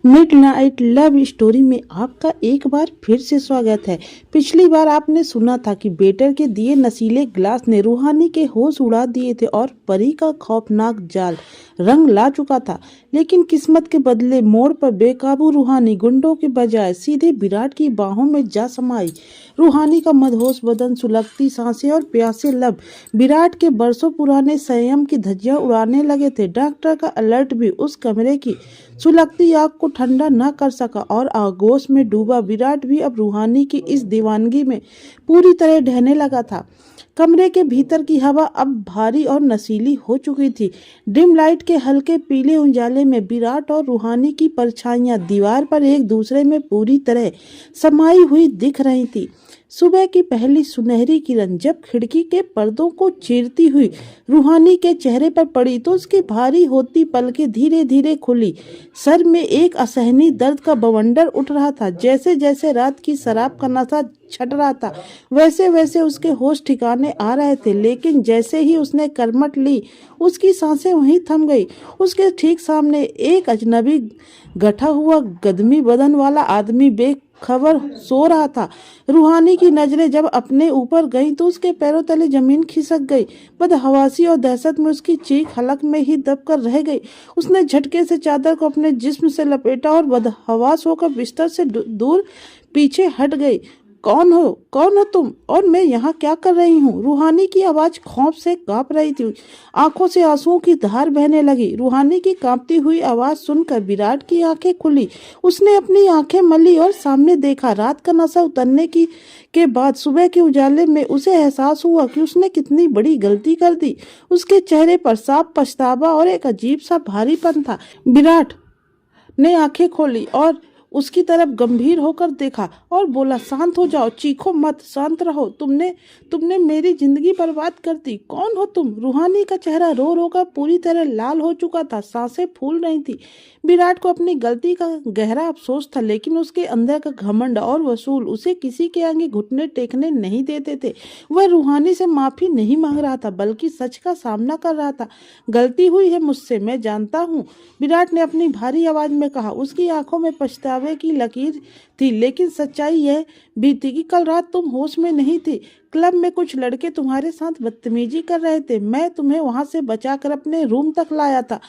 Midnight love story में आपका एक बार फिर से स्वागत है। पिछली बार आपने सुना था कि बेटर के दिए नशीले ग्लास ने रूहानी के होश उड़ा दिए थे और परी का खौफनाक जाल रंग ला चुका था। लेकिन किस्मत के बदले मोड़ पर बेकाबू रूहानी गुंडों के बजाय सीधे विराट की बाहों में जा समाई। रूहानी का मदहोश बदन, सुलगती सांसें और प्यासे लब विराट के बरसों पुराने संयम की धज्जियां उड़ाने लगे थे। डॉक्टर का अलर्ट भी उस कमरे की सुलगती आग को ठंडा न कर सका और आगोश में डूबा विराट भी अब रूहानी की इस दीवानगी में पूरी तरह ढहने लगा था। कमरे के भीतर की हवा अब भारी और नशीली हो चुकी थी। डिम लाइट के हल्के पीले उजाले में विराट और रूहानी की परछाइयां दीवार पर एक दूसरे में पूरी तरह समाई हुई दिख रही थी। सुबह की पहली सुनहरी किरण जब खिड़की के पर्दों को चीरती हुई रूहानी के चेहरे पर पड़ी तो उसकी भारी होती पलकें धीरे धीरे खुली। सर में एक असहनीय दर्द का बवंडर उठ रहा था। जैसे जैसे रात की शराब का नशा छट रहा था वैसे वैसे उसके होश ठिकाने आ रहे थे। लेकिन जैसे ही उसने करमट ली उसकी सांसें वहीं थम गई। उसके ठीक सामने एक अजनबी गठा हुआ गदमी बदन वाला आदमी बेखबर सो रहा था। रूहानी की नजरें जब अपने ऊपर गईं तो उसके पैरों तले जमीन खिसक गई। बदहवासी और दहशत में उसकी चीख हलक में ही दबकर रह गई। उसने झटके से चादर को अपने जिस्म से लपेटा और बदहवास होकर बिस्तर से दूर पीछे हट गई। कौन हो तुम, और मैं यहाँ क्या कर रही हूँ? रूहानी की आवाज खौफ से कांप रही थी। आंखों से आंसुओं की धार बहने लगी। रूहानी की कांपती हुई आवाज सुनकर विराट की आंखें खुली। उसने अपनी आंखें मली और सामने देखा। रात का नशा उतरने के बाद सुबह के उजाले में उसे एहसास हुआ कि उसने कितनी बड़ी गलती कर दी। उसके चेहरे पर साफ पछतावा और एक अजीब सा भारीपन था। विराट ने आंखें खोली और उसकी तरफ गंभीर होकर देखा और बोला, शांत हो जाओ, चीखो मत, शांत रहो। तुमने मेरी जिंदगी बर्बाद कर दी। कौन हो तुम? रूहानी का चेहरा रो रो कर पूरी तरह लाल हो चुका था। सांसें फूल रही थी। विराट को अपनी गलती का गहरा अफसोस था, लेकिन उसके अंदर का घमंड और वसूल उसे किसी के आगे घुटने टेकने नहीं देते थे। वह रूहानी से माफी नहीं मांग रहा था, बल्कि सच का सामना कर रहा था। गलती हुई है मुझसे, मैं जानता हूँ, विराट ने अपनी भारी आवाज में कहा। उसकी आंखों में पछतावे की लकीर थी, लेकिन सच्चाई यह भी थी कि कल रात तुम होश में नहीं थी। क्लब में कुछ लड़के तुम्हारे साथ बदतमीजी कर रहे थे। मैं तुम्हें वहां से बचाकर अपने रूम तक लाया था,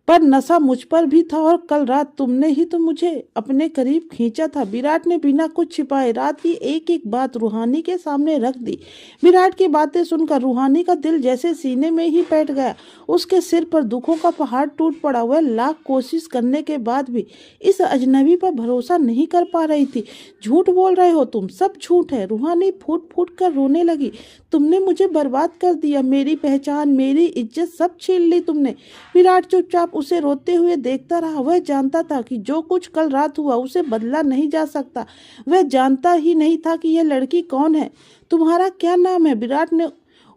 पर नशा मुझ पर भी था और कल रात तुमने ही तो मुझे अपने करीब खींचा था। विराट ने बिना कुछ छिपाए रात की एक एक बात रूहानी के सामने रख दी। विराट की बातें सुनकर रूहानी का दिल जैसे सीने में ही बैठ गया। उसके सिर पर दुखों का पहाड़ टूट पड़ा। वह लाख कोशिश करने के बाद भी इस अजनबी पर भरोसा नहीं कर पा रही थी। झूठ बोल रहे हो तुम, सब झूठ है। रूहानी फूट फूट कर रोने लगी। तुमने मुझे बर्बाद कर दिया, मेरी पहचान, मेरी इज्जत सब छीन ली तुमने। विराट चुपचाप उसे रोते हुए देखता रहा। वह जानता था कि जो कुछ कल रात हुआ उसे बदला नहीं जा सकता। वह जानता ही नहीं था कि यह लड़की कौन है। तुम्हारा क्या नाम है? विराट ने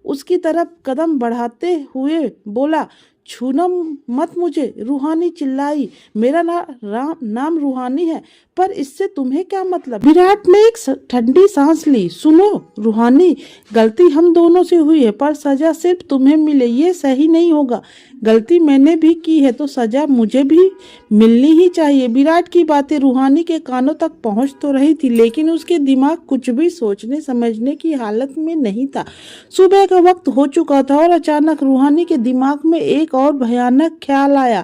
उसकी तरफ कदम बढ़ाते हुए बोला। छूना मत मुझे, रूहानी चिल्लाई। मेरा नाम रूहानी है, पर इससे तुम्हें क्या मतलब? विराट ने एक ठंडी सांस ली। सुनो रूहानी, गलती हम दोनों से हुई है, पर सजा सिर्फ तुम्हें मिले ये सही नहीं होगा। गलती मैंने भी की है तो सजा मुझे भी मिलनी ही चाहिए। विराट की बातें रूहानी के कानों तक पहुंच तो रही थी, लेकिन उसके दिमाग कुछ भी सोचने समझने की हालत में नहीं था। सुबह का वक्त हो चुका था और अचानक रूहानी के दिमाग में एक और भयानक ख्याल आया।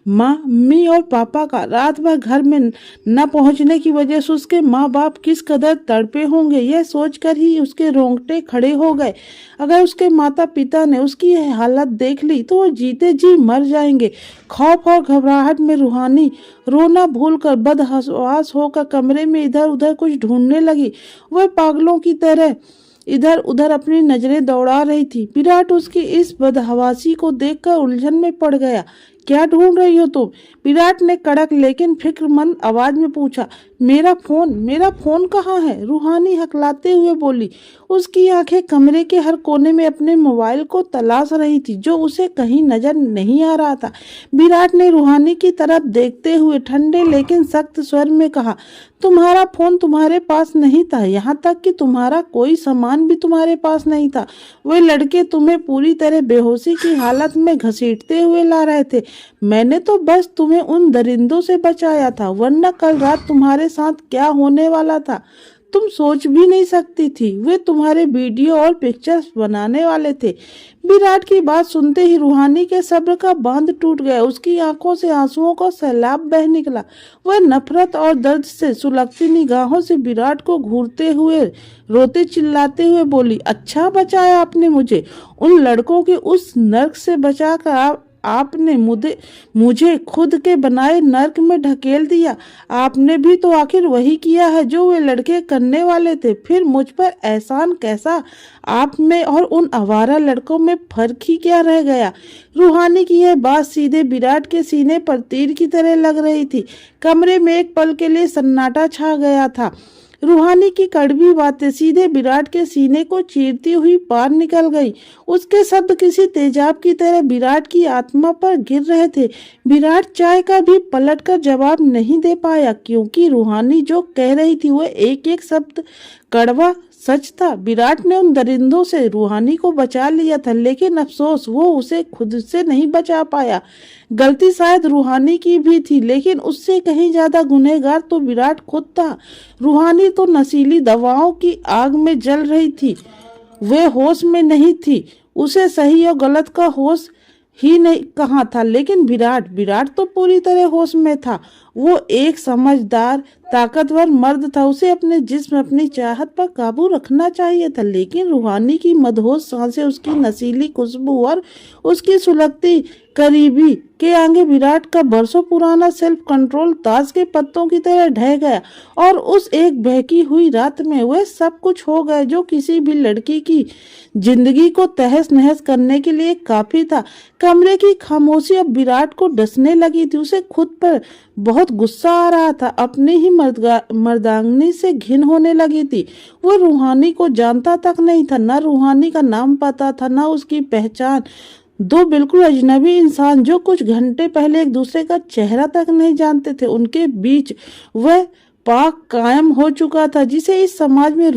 मम्मी और पापा का रात भर घर में न पहुंचने की वजह से उसके माँ बाप किस कदर तड़पे होंगे, यह सोचकर ही उसके रोंगटे खड़े हो गए। अगर उसके माता पिता ने उसकी यह हालत देख ली तो वो जीते जी मर जाएंगे। खौफ और घबराहट में रूहानी रोना भूलकर बदहवास होकर कमरे में इधर उधर कुछ ढूंढने लगी। वह पागलों की तरह इधर उधर अपनी नजरें दौड़ा रही थी। विराट उसकी इस बदहवासी को देखकर उलझन में पड़ गया। क्या ढूंढ रही हो तुम? विराट ने कड़क लेकिन फिक्रमंद आवाज में पूछा। मेरा फोन कहाँ है? रूहानी हकलाते हुए बोली। उसकी आंखें कमरे के हर कोने में अपने मोबाइल को तलाश रही थी, जो उसे कहीं नजर नहीं आ रहा था। विराट ने रूहानी की तरफ देखते हुए ठंडे लेकिन सख्त स्वर में कहा, तुम्हारा फोन तुम्हारे पास नहीं था, यहाँ तक कि तुम्हारा कोई सामान भी तुम्हारे पास नहीं था। वे लड़के तुम्हें पूरी तरह बेहोशी की हालत में घसीटते हुए ला रहे थे। मैंने तो बस तुम्हें उन दरिंदों से बचाया था, वरना कल रात तुम्हारे साथ क्या होने वाला था तुम सोच भी नहीं सकती थी। वे तुम्हारे वीडियो और पिक्चर्स बनाने वाले थे। विराट की बात सुनते ही रूहानी के सब्र का बांध टूट गया। उसकी आंखों से आंसुओं का सैलाब बह निकला। वह नफरत और दर्द से सुलगती निगाहों से विराट को घूरते हुए रोते चिल्लाते हुए बोली, अच्छा बचाया आपने मुझे। उन लड़कों के उस नर्क से बचाकर आपने मुझे खुद के बनाए नर्क में ढकेल दिया। आपने भी तो आखिर वही किया है जो वे लड़के करने वाले थे। फिर मुझ पर एहसान कैसा? आप में और उन आवारा लड़कों में फर्क ही क्या रह गया? रूहानी की यह बात सीधे विराट के सीने पर तीर की तरह लग रही थी। कमरे में एक पल के लिए सन्नाटा छा गया था। रूहानी की कड़वी बातें सीधे विराट के सीने को चीरती हुई पार निकल गई। उसके शब्द किसी तेजाब की तरह विराट की आत्मा पर गिर रहे थे। विराट चाय का भी पलटकर जवाब नहीं दे पाया, क्योंकि रूहानी जो कह रही थी वह एक एक शब्द कड़वा सच था। विराट ने उन दरिंदों से रूहानी को बचा लिया था, लेकिन अफसोस वो उसे खुद से नहीं बचा पाया। गलती शायद रूहानी की भी थी, लेकिन उससे कहीं ज्यादा गुनहगार तो विराट खुद था। रूहानी तो नशीली दवाओं की आग में जल रही थी। वे होश में नहीं थी। उसे सही और गलत का होश ही नहीं कहाँ था, लेकिन विराट तो पूरी तरह होश में था। वो एक समझदार ताकतवर मर्द था। उसे अपने जिस्म, अपनी चाहत पर काबू रखना चाहिए था, लेकिन रूहानी की मदहोश सांसें, उसकी नशीली खुशबू और उसकी सुलगती करीबी के आगे विराट का बरसों पुराना सेल्फ कंट्रोल ताश के पत्तों की तरह ढह गया। और उस एक बहकी हुई रात में वह सब कुछ हो गया जो किसी भी लड़की की जिंदगी को तहस नहस करने के लिए काफी था। कमरे की खामोशी अब विराट को डसने लगी थी। उसे खुद पर बहुत गुस्सा आ रहा था। अपनी ही मर्दांगनी से घिन होने लगी थी। वो रूहानी को जानता तक नहीं था, न रूहानी का नाम पता था, न उसकी पहचान। दो बिल्कुल अजनबी इंसान जो कुछ घंटे पहले एक दूसरे का चेहरा तक नहीं जानते थे, उनके बीच वह पाक कायम हो चुका था, जिसे इस समाज में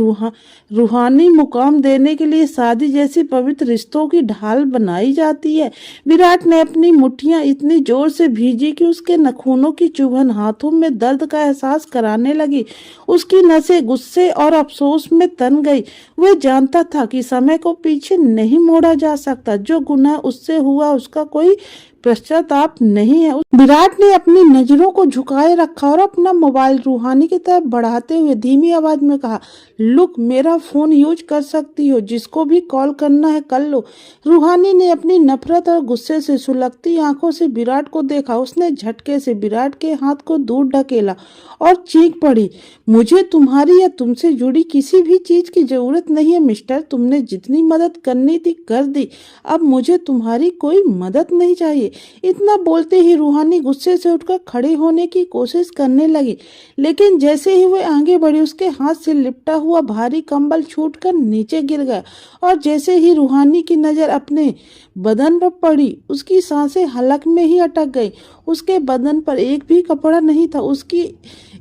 रूहानी मुकाम देने के लिए शादी जैसी पवित्र रिश्तों की ढाल बनाई जाती है। विराट ने अपनी मुट्ठियां इतनी जोर से भीजी कि उसके नखूनों की चुभन हाथों में दर्द का एहसास कराने लगी। उसकी नसें गुस्से और अफसोस में तन गई। वह जानता था कि समय को पीछे नहीं मोड़ा जा सकता। जो गुनाह उससे हुआ उसका कोई पश्चाताप नहीं है। विराट ने अपनी नजरों को झुकाए रखा और अपना मोबाइल रूहानी की तरफ बढ़ाते हुए धीमी आवाज में कहा, लुक, मेरा फोन यूज कर सकती हो, जिसको भी कॉल करना है कर लो। रूहानी ने अपनी नफरत और गुस्से से सुलगती आंखों से विराट को देखा। उसने झटके से विराट के हाथ को दूर ढकेला और चीख पड़ी, मुझे तुम्हारी या तुमसे जुड़ी किसी भी चीज की जरूरत नहीं है मिस्टर। तुमने जितनी मदद करनी थी कर दी। अब मुझे तुम्हारी कोई मदद नहीं चाहिए। इतना बोलते ही रूहानी गुस्से से उठकर खड़े होने की कोशिश करने लगी, लेकिन जैसे ही वह आगे बढ़ी उसके हाथ से लिपटा हुआ भारी कंबल छूटकर नीचे गिर गया। और जैसे ही रूहानी की नजर अपने बदन पर पड़ी, उसकी सांसें हलक में ही अटक गई। उसके बदन पर एक भी कपड़ा नहीं था। उसकी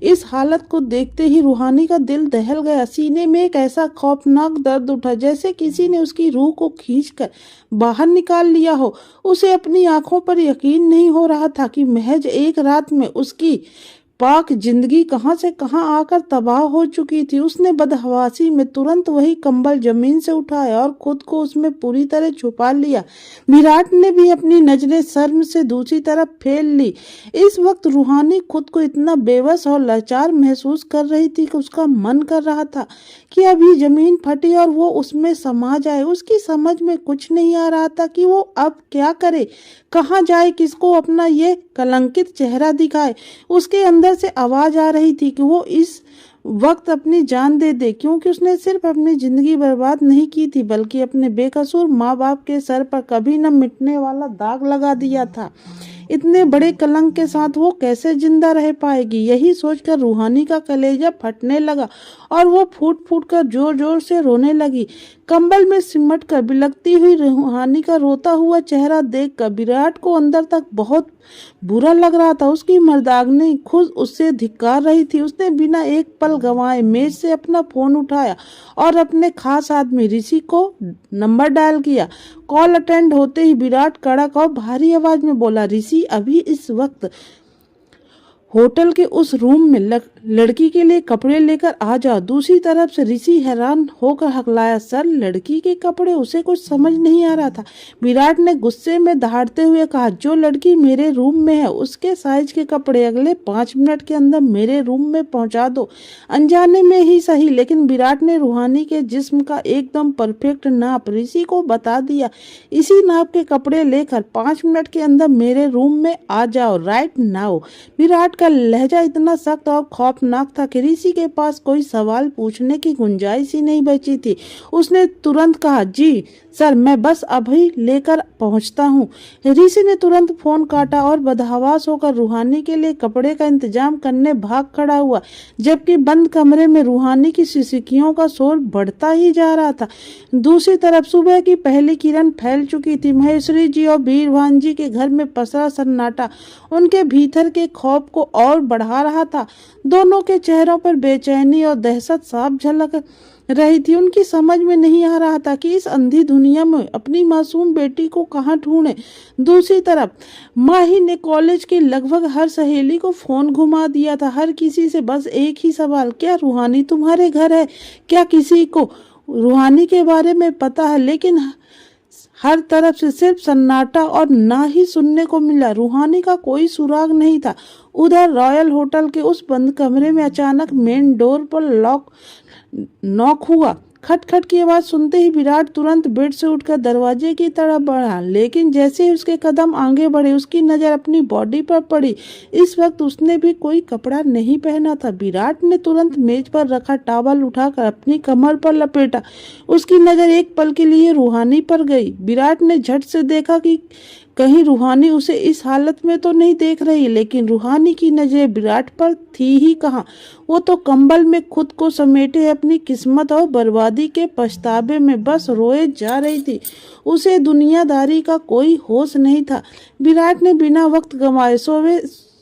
इस हालत को देखते ही रूहानी का दिल दहल गया। सीने में एक ऐसा खौफनाक दर्द उठा जैसे किसी ने उसकी रूह को खींचकर बाहर निकाल लिया हो। उसे अपनी आंखों पर यकीन नहीं हो रहा था कि महज एक रात में उसकी पाक जिंदगी कहां से कहां आकर तबाह हो चुकी थी। उसने बदहवासी में तुरंत वही कंबल जमीन से उठाया और खुद को उसमें पूरी तरह छुपा लिया। विराट ने भी अपनी नजरें शर्म से दूसरी तरफ फेर ली। इस वक्त रूहानी खुद को इतना बेबस और लाचार महसूस कर रही थी कि उसका मन कर रहा था कि अभी जमीन फटे और वो उसमें समा जाए। उसकी समझ में कुछ नहीं आ रहा था कि वो अब क्या करे, कहाँ जाए, किसको अपना ये कलंकित चेहरा दिखाए। उसके अंदर से आवाज आ रही थी कि वो इस वक्त अपनी जान दे दे, क्योंकि उसने सिर्फ अपनी जिंदगी बर्बाद नहीं की थी बल्कि अपने बेकसूर माँ बाप के सर पर कभी न मिटने वाला दाग लगा दिया था। इतने बड़े कलंक के साथ वो कैसे जिंदा रह पाएगी? यही सोचकर रूहानी का कलेजा फटने लगा और वो फूट फूट कर जोर जोर से रोने लगी। कंबल में सिमट कर बिलखती हुई रूहानी का रोता हुआ चेहरा देखकर विराट को अंदर तक बहुत बुरा लग रहा था। उसकी मर्दांगनी खुद उससे धिक्कार रही थी। उसने बिना एक पल गंवाए मेज से अपना फोन उठाया और अपने खास आदमी ऋषि को नंबर डायल किया। कॉल अटेंड होते ही विराट कड़क और भारी आवाज में बोला, ऋषि ऋषि अभी इस वक्त होटल के उस रूम में लड़की के लिए कपड़े लेकर आ जाओ। दूसरी तरफ से ऋषि हैरान होकर हकलाया, सर लड़की के कपड़े? उसे कुछ समझ नहीं आ रहा था। विराट ने गुस्से में दहाड़ते हुए कहा, जो लड़की मेरे रूम में है उसके साइज के कपड़े अगले 5 मिनट के अंदर मेरे रूम में पहुंचा दो। अनजाने में ही सही, लेकिन विराट ने रूहानी के जिस्म का एकदम परफेक्ट नाप ऋषि को बता दिया। इसी नाप के कपड़े लेकर 5 मिनट के अंदर मेरे रूम में आ जाओ, राइट नाउ। विराट का लहजा इतना सख्त और खौफनाक था कि ऋषि के पास कोई सवाल पूछने की गुंजाइश ही नहीं बची थी। उसने तुरंत कहा, जी सर, मैं बस अभी लेकर पहुंचता हूं। ऋषि ने तुरंत फोन काटा और बदहवास होकर रूहानी के लिए कपड़े का इंतजाम करने भाग खड़ा हुआ, जबकि बंद कमरे में रूहानी की सिसकियों का शोर बढ़ता ही जा रहा था। दूसरी तरफ सुबह की पहली किरण फैल चुकी थी। महेश्वरी जी और बीरभान जी के घर में पसरा सन्नाटा उनके भीतर के खौफ को और बढ़ा रहा था। दोनों के चेहरों पर बेचैनी और दहशत साफ झलक रही थी। उनकी समझ में नहीं आ रहा था कि इस अंधी दुनिया में अपनी मासूम बेटी को कहाँ ढूंढे। दूसरी तरफ माही ने कॉलेज की लगभग हर सहेली को फोन घुमा दिया था। हर किसी से बस एक ही सवाल, क्या रूहानी तुम्हारे घर है? क्या किसी को रूहानी के बारे में पता है? लेकिन हर तरफ से सिर्फ सन्नाटा और ना ही सुनने को मिला। रूहानी का कोई सुराग नहीं था। उधर रॉयल होटल के उस बंद कमरे में अचानक मेन डोर पर नॉक हुआ। खटखट की आवाज सुनते ही विराट तुरंत बेड से उठकर दरवाजे की तरफ बढ़ा, लेकिन जैसे ही उसके कदम आगे बढ़े उसकी नजर अपनी बॉडी पर पड़ी। इस वक्त उसने भी कोई कपड़ा नहीं पहना था। विराट ने तुरंत मेज पर रखा टॉवल उठाकर अपनी कमर पर लपेटा। उसकी नजर एक पल के लिए रूहानी पर गई। विराट ने झट से देखा कि कहीं रूहानी उसे इस हालत में तो नहीं देख रही, लेकिन रूहानी की नजर विराट पर थी ही कहाँ। वो तो कंबल में खुद को समेटे अपनी किस्मत और बर्बादी के पछतावे में बस रोए जा रही थी। उसे दुनियादारी का कोई होश नहीं था। विराट ने बिना वक्त गंवाए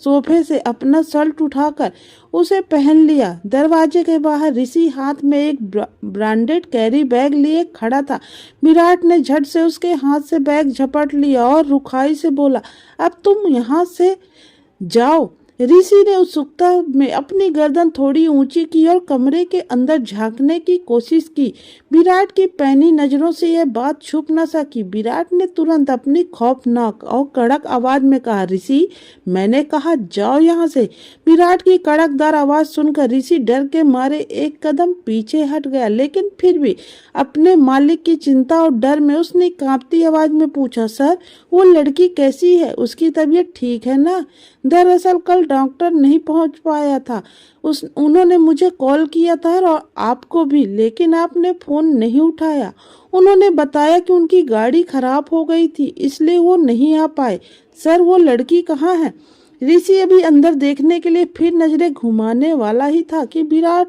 सोफे से अपना शर्ट उठाकर उसे पहन लिया। दरवाजे के बाहर ऋषि हाथ में एक ब्रांडेड कैरी बैग लिए खड़ा था। विराट ने झट से उसके हाथ से बैग झपट लिया और रुखाई से बोला, अब तुम यहाँ से जाओ। ऋषि ने उत्सुकता में अपनी गर्दन थोड़ी ऊंची की और कमरे के अंदर झांकने की कोशिश की। विराट की पैनी नजरों से यह बात छुप न सकी। विराट ने तुरंत अपनी खौफनाक और कड़क आवाज में कहा, ऋषि, मैंने कहा जाओ यहाँ से। विराट की कड़कदार आवाज सुनकर ऋषि डर के मारे एक कदम पीछे हट गया, लेकिन फिर भी अपने मालिक की चिंता और डर में उसने कांपती आवाज में पूछा, सर, वो लड़की कैसी है? उसकी तबीयत ठीक है ना? दरअसल कल डॉक्टर नहीं पहुंच पाया था। उन्होंने मुझे कॉल किया था और आपको भी, लेकिन आपने फोन नहीं उठाया। उन्होंने बताया कि उनकी गाड़ी खराब हो गई थी, इसलिए वो नहीं आ पाए। सर, वो लड़की कहाँ है? ऋषि अभी अंदर देखने के लिए फिर नजरें घुमाने वाला ही था कि विराट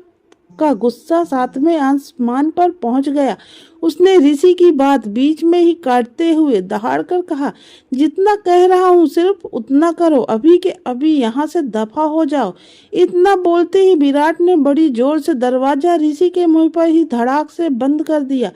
का गुस्सा सातवें आसमान पर पहुंच गया। उसने ऋषि की बात बीच में ही काटते हुए दहाड़कर कहा, जितना कह रहा हूँ सिर्फ उतना करो, अभी के अभी यहाँ से दफा हो जाओ। इतना बोलते ही विराट ने बड़ी जोर से दरवाजा ऋषि के मुंह पर ही धड़ाक से बंद कर दिया।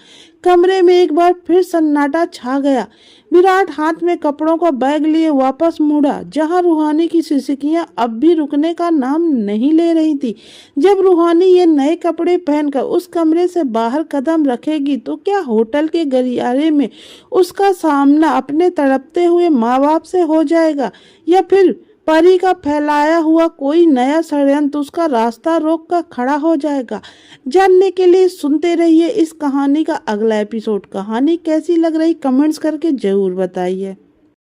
कमरे में एक बार फिर सन्नाटा छा गया। विराट हाथ में कपड़ों का बैग लिए वापस मुड़ा, जहां रूहानी की सिसकियां अब भी रुकने का नाम नहीं ले रही थी। जब रूहानी ये नए कपड़े पहनकर उस कमरे से बाहर कदम रखेगी तो क्या होटल के गलियारे में उसका सामना अपने तड़पते हुए माँ बाप से हो जाएगा, या फिर परी का फैलाया हुआ कोई नया षड्यंत्र उसका रास्ता रोक कर खड़ा हो जाएगा? जानने के लिए सुनते रहिए इस कहानी का अगला एपिसोड। कहानी कैसी लग रही कमेंट्स करके जरूर बताइए।